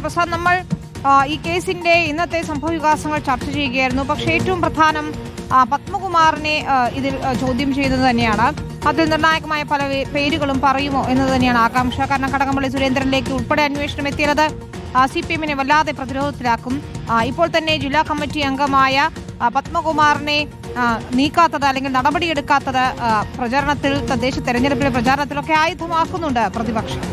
പ്രസാദ്, നമ്മൾ ഈ കേസിന്റെ ഇന്നത്തെ സംഭവവികാസങ്ങൾ ചർച്ച ചെയ്യുകയായിരുന്നു. പക്ഷേ ഏറ്റവും പ്രധാനം പത്മകുമാറിനെ ഇതിൽ ചോദ്യം ചെയ്യുന്നത് തന്നെയാണ്. അതിൽ നിർണായകമായ പല പേരുകളും പറയുമോ എന്നത് തന്നെയാണ് ആകാംക്ഷ. കാരണം കടകംപള്ളി സുരേന്ദ്രനിലേക്ക് ഉൾപ്പെടെ അന്വേഷണം എത്തിയത് CPM-നെ വല്ലാതെ പ്രതിരോധത്തിലാക്കും. ഇപ്പോൾ തന്നെ ജില്ലാ കമ്മിറ്റി അംഗമായ പത്മകുമാറിനെ നീക്കാത്തത് അല്ലെങ്കിൽ നടപടിയെടുക്കാത്തത് പ്രചാരണത്തിൽ, തദ്ദേശ തെരഞ്ഞെടുപ്പിലെ പ്രചാരണത്തിലൊക്കെ ആയുധമാക്കുന്നുണ്ട് പ്രതിപക്ഷം.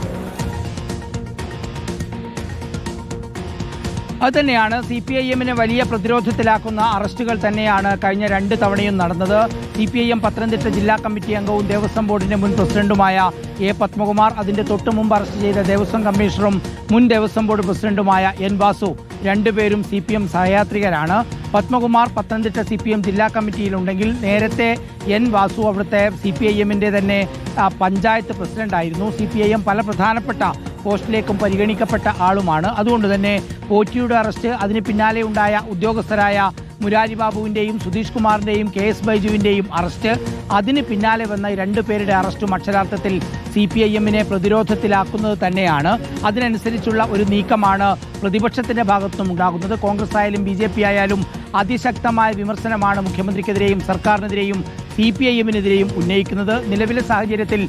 അതുതന്നെയാണ് CPIM-നെ വലിയ പ്രതിരോധത്തിലാക്കുന്ന അറസ്റ്റുകൾ തന്നെയാണ് കഴിഞ്ഞ 2 തവണയും നടന്നത്. CPIM പത്തനംതിട്ട ജില്ലാ കമ്മിറ്റി അംഗവും ദേവസ്വം ബോർഡിന്റെ മുൻ പ്രസിഡന്റുമായ പത്മകുമാർ, അതിന്റെ തൊട്ടു മുമ്പ് അറസ്റ്റ് ചെയ്ത ദേവസ്വം കമ്മീഷണറും മുൻ ദേവസ്വം ബോർഡ് പ്രസിഡന്റുമായ വാസു, രണ്ടുപേരും CPM സഹയാത്രികരാണ്. പത്മകുമാർ പത്തനംതിട്ട CPM ജില്ലാ കമ്മിറ്റിയിലുണ്ടെങ്കിൽ നേരത്തെ വാസു അവിടുത്തെ CPIM-ന്റെ തന്നെ പഞ്ചായത്ത് പ്രസിഡന്റായിരുന്നു. CPIM പല പ്രധാനപ്പെട്ട പോസ്റ്റിലേക്കും പരിഗണിക്കപ്പെട്ട ആളുമാണ്. അതുകൊണ്ട് തന്നെ പോറ്റിയുടെ അറസ്റ്റ്, അതിന് പിന്നാലെ ഉണ്ടായ ഉദ്യോഗസ്ഥരായ മുരാരി ബാബുവിൻ്റെയും സുധീഷ് കുമാറിൻ്റെയും KS ബൈജുവിൻ്റെയും അറസ്റ്റ്, അതിന് പിന്നാലെ വന്ന 2 പേരുടെ അറസ്റ്റും അക്ഷരാർത്ഥത്തിൽ CPIM-നെ പ്രതിരോധത്തിലാക്കുന്നത് തന്നെയാണ്. അതിനനുസരിച്ചുള്ള ഒരു നീക്കമാണ് പ്രതിപക്ഷത്തിൻ്റെ ഭാഗത്തുനിന്നും ഉണ്ടാകുന്നത്. കോൺഗ്രസ് ആയാലും BJP ആയാലും അതിശക്തമായ വിമർശനമാണ് മുഖ്യമന്ത്രിക്കെതിരെയും സർക്കാരിനെതിരെയും CPIM-നെതിരെയും ഉന്നയിക്കുന്നത്. നിലവിലെ സാഹചര്യത്തിൽ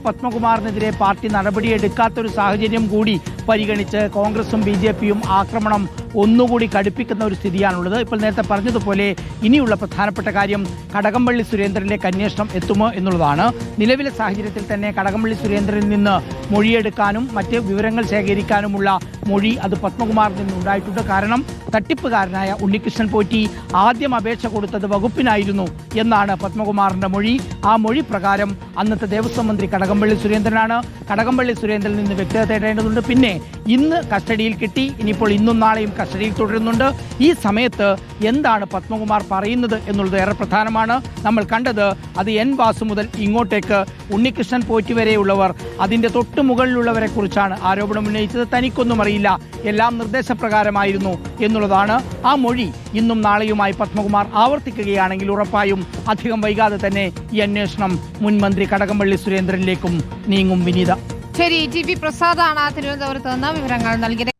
പത്മകുമാറിനെതിരെ പാർട്ടി നടപടിയെടുക്കാത്തൊരു സാഹചര്യം കൂടി പരിഗണിച്ച് കോൺഗ്രസും BJP-യും ആക്രമണം ഒന്നുകൂടി കടുപ്പിക്കുന്ന ഒരു സ്ഥിതിയാണുള്ളത്. ഇപ്പോൾ നേരത്തെ പറഞ്ഞതുപോലെ ഇനിയുള്ള പ്രധാനപ്പെട്ട കാര്യം കടകംപള്ളി സുരേന്ദ്രനിലേക്ക് അന്വേഷണം എത്തുമോ എന്നുള്ളതാണ്. നിലവിലെ സാഹചര്യത്തിൽ തന്നെ കടകംപള്ളി സുരേന്ദ്രനിൽ നിന്ന് മൊഴിയെടുക്കാനും മറ്റ് വിവരങ്ങൾ ശേഖരിക്കാനുമുള്ള മൊഴി അത് പത്മകുമാറിൽ നിന്നുണ്ടായിട്ടുണ്ട്. കാരണം തട്ടിപ്പുകാരനായ ഉണ്ണികൃഷ്ണൻ പോറ്റി ആദ്യം അപേക്ഷ കൊടുത്തത് വകുപ്പിനായിരുന്നു എന്നാണ് പത്മകുമാറിന്റെ മൊഴി. ആ മൊഴി പ്രകാരം അന്നത്തെ ദേവസ്വം മന്ത്രി കടകംപള്ളി സുരേന്ദ്രനാണ്. കടകംപള്ളി സുരേന്ദ്രനിൽ നിന്ന് വ്യക്തത തേടേണ്ടതുണ്ട്. പിന്നെ ഇന്ന് കസ്റ്റഡിയിൽ കിട്ടി, ഇനിയിപ്പോൾ ഇന്നും നാളെയും കസ്റ്റഡിയിൽ തുടരുന്നുണ്ട്. ഈ സമയത്ത് എന്താണ് പത്മകുമാർ പറയുന്നത് എന്നുള്ളത് ഏറെ പ്രധാനമാണ്. നമ്മൾ കണ്ടത് അത് വാസു മുതൽ ഇങ്ങോട്ടേക്ക് ഉണ്ണികൃഷ്ണൻ പോറ്റി വരെയുള്ളവർ, അതിൻ്റെ തൊട്ടു മുകളിലുള്ളവരെ കുറിച്ചാണ് ആരോപണം ഉന്നയിച്ചത്. തനിക്കൊന്നും അറിയില്ല, എല്ലാം നിർദ്ദേശപ്രകാരമായിരുന്നു എന്നുള്ളതാണ്. ആ മൊഴി ഇന്നും നാളെയുമായി പത്മകുമാർ ആവർത്തിക്കുകയാണെങ്കിൽ ഉറപ്പായും അധികം വൈകാതെ തന്നെ ഈ അന്വേഷണം മുൻ മന്ത്രി കടകംപള്ളി സുരേന്ദ്രനിലേക്കും നീങ്ങും. വിനീത. ശരി, TV പ്രസാദാണ് തിരുവനന്തപുരത്ത് നിന്ന് വിവരങ്ങൾ നൽകിയത്.